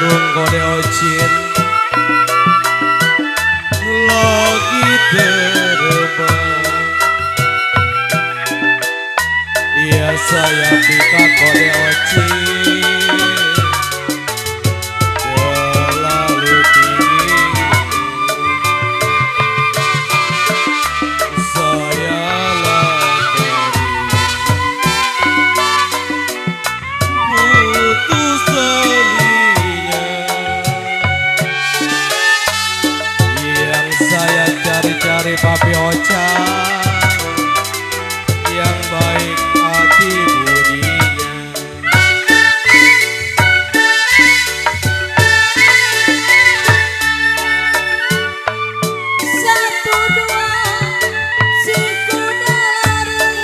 burung kode ocin lagi terbang. Iya saya pika kode ocin terlalu tinggi. Saya putus selinya. Yang saya cari-cari Papi Ocha yang baik hati budinya. Satu dua si kuda lari,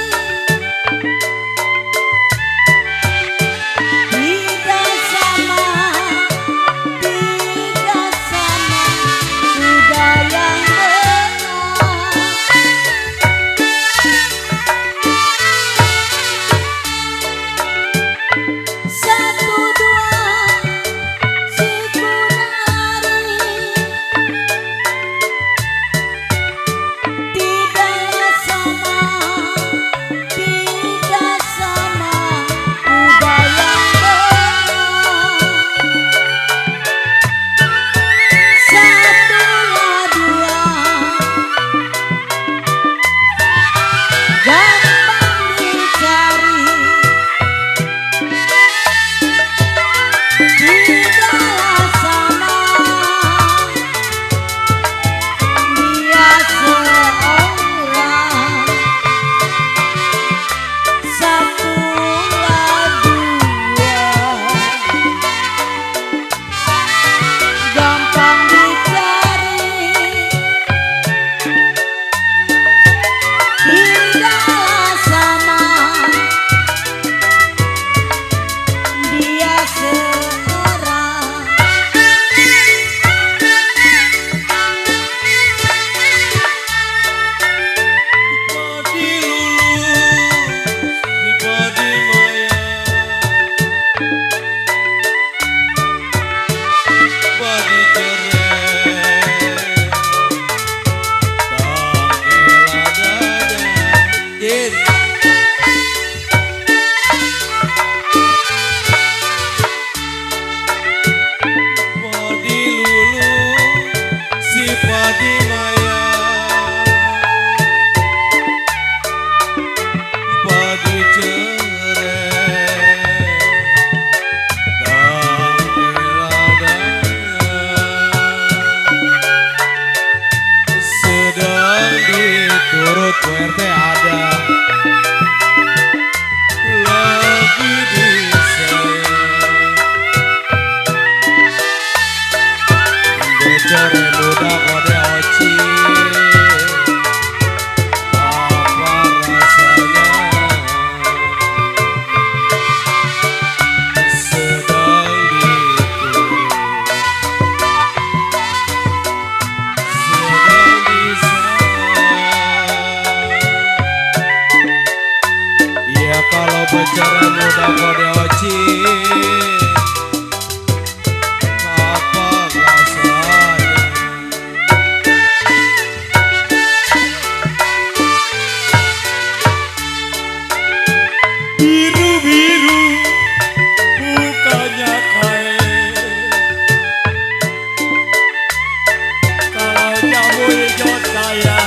tidak sama kuda yang benar. Satu dua si kuda lari, tidak sama kuda yang benar. Satulah dua gampang dicari, tidaklah sama dia seorang. Satulah dua gampang dicari, tidaklah sama dia seorang. Padi lulus di padi maya, padi cerai, tangkel adanya. Padi lulus si padi maya, padi cerai, tangkel adanya. Sedang diturut WRT ada, lagi disayang. Bocor muda kode ocin, apa rasanya? Sedang diturut, sedang disayang. Ya kalau bocor muda kode ocin, apa rasanya? Biru-biru bukannya kain, kalau jambu hijau saya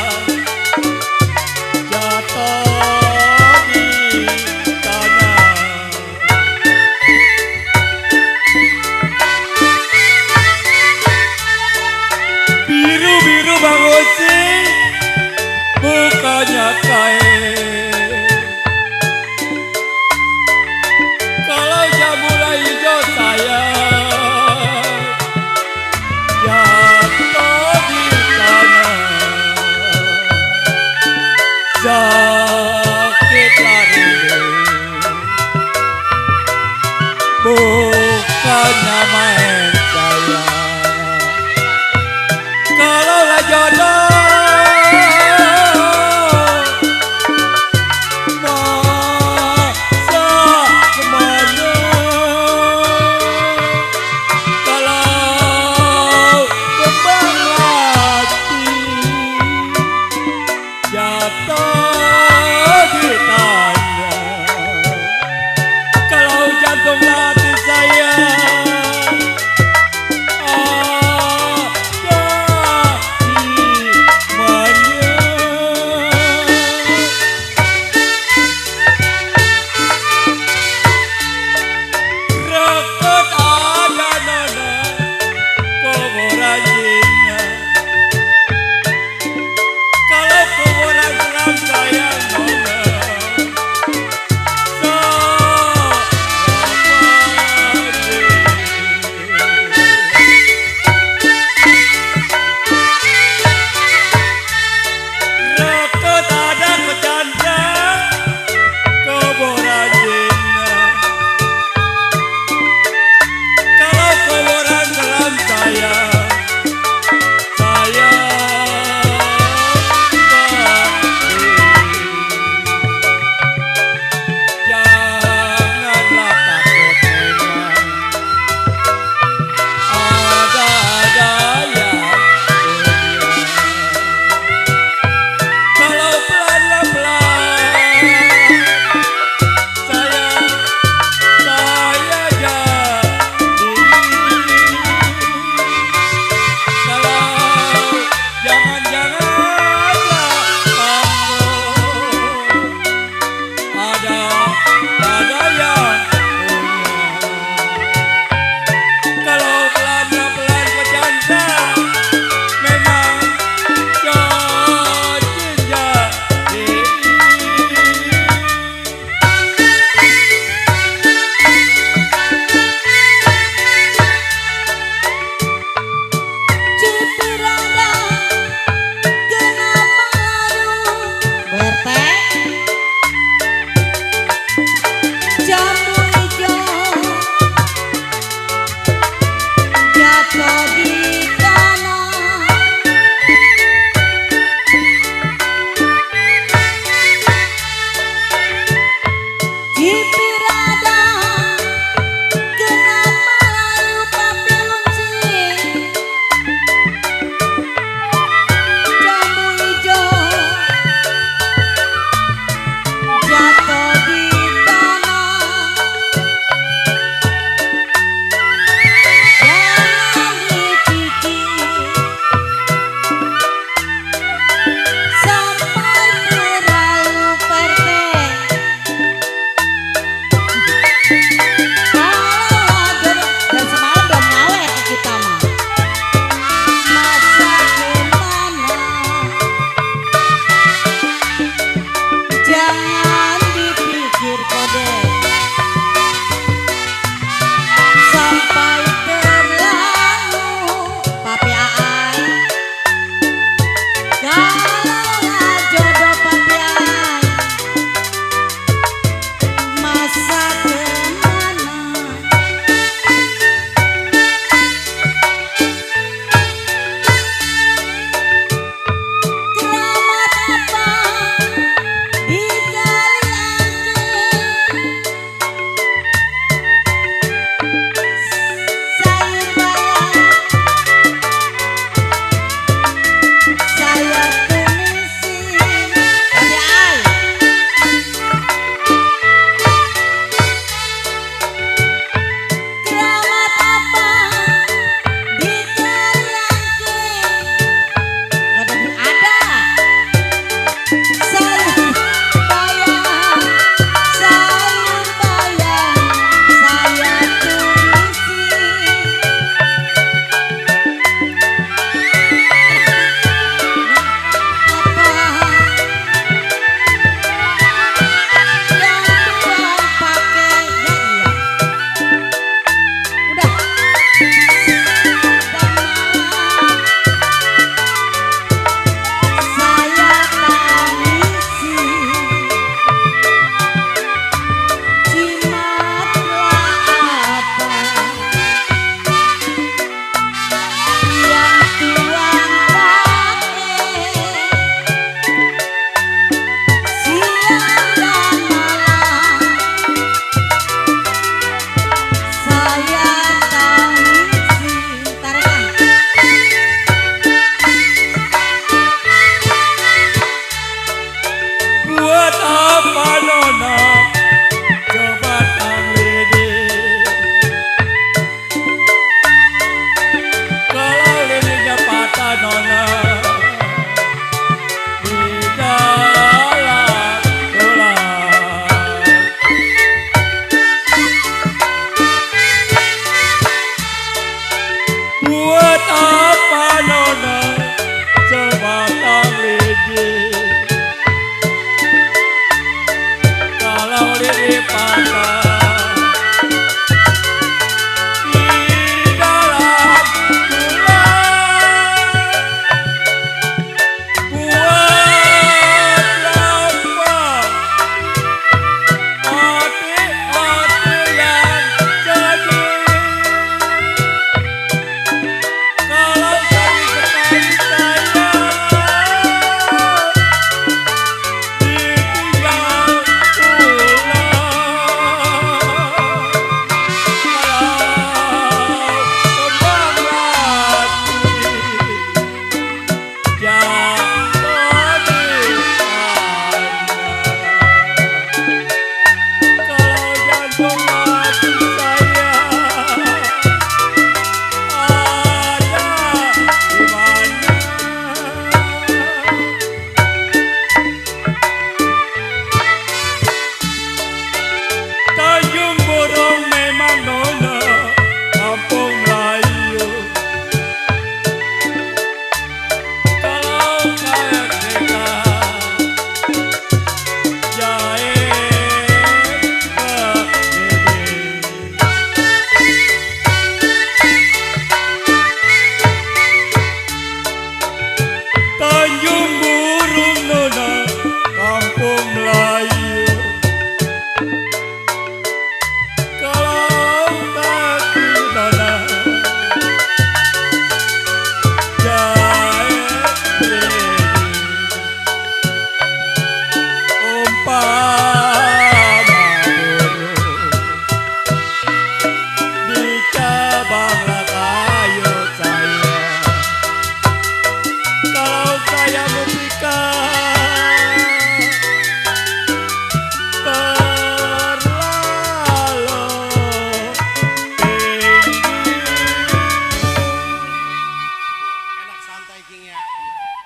jatuh di tanah. Biru-biru Bang Oci bukannya kain, kalau jambu hijau saya jatuh di tanah. Sakitlah rindu bukannya main saya. Kalaulah jodoh masa kemana,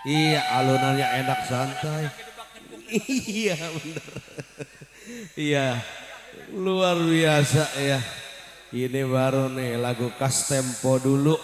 Iya, alunannya enak santai. Iya bener. Iya, luar biasa ya. Ini baru nih lagu khas tempo dulu.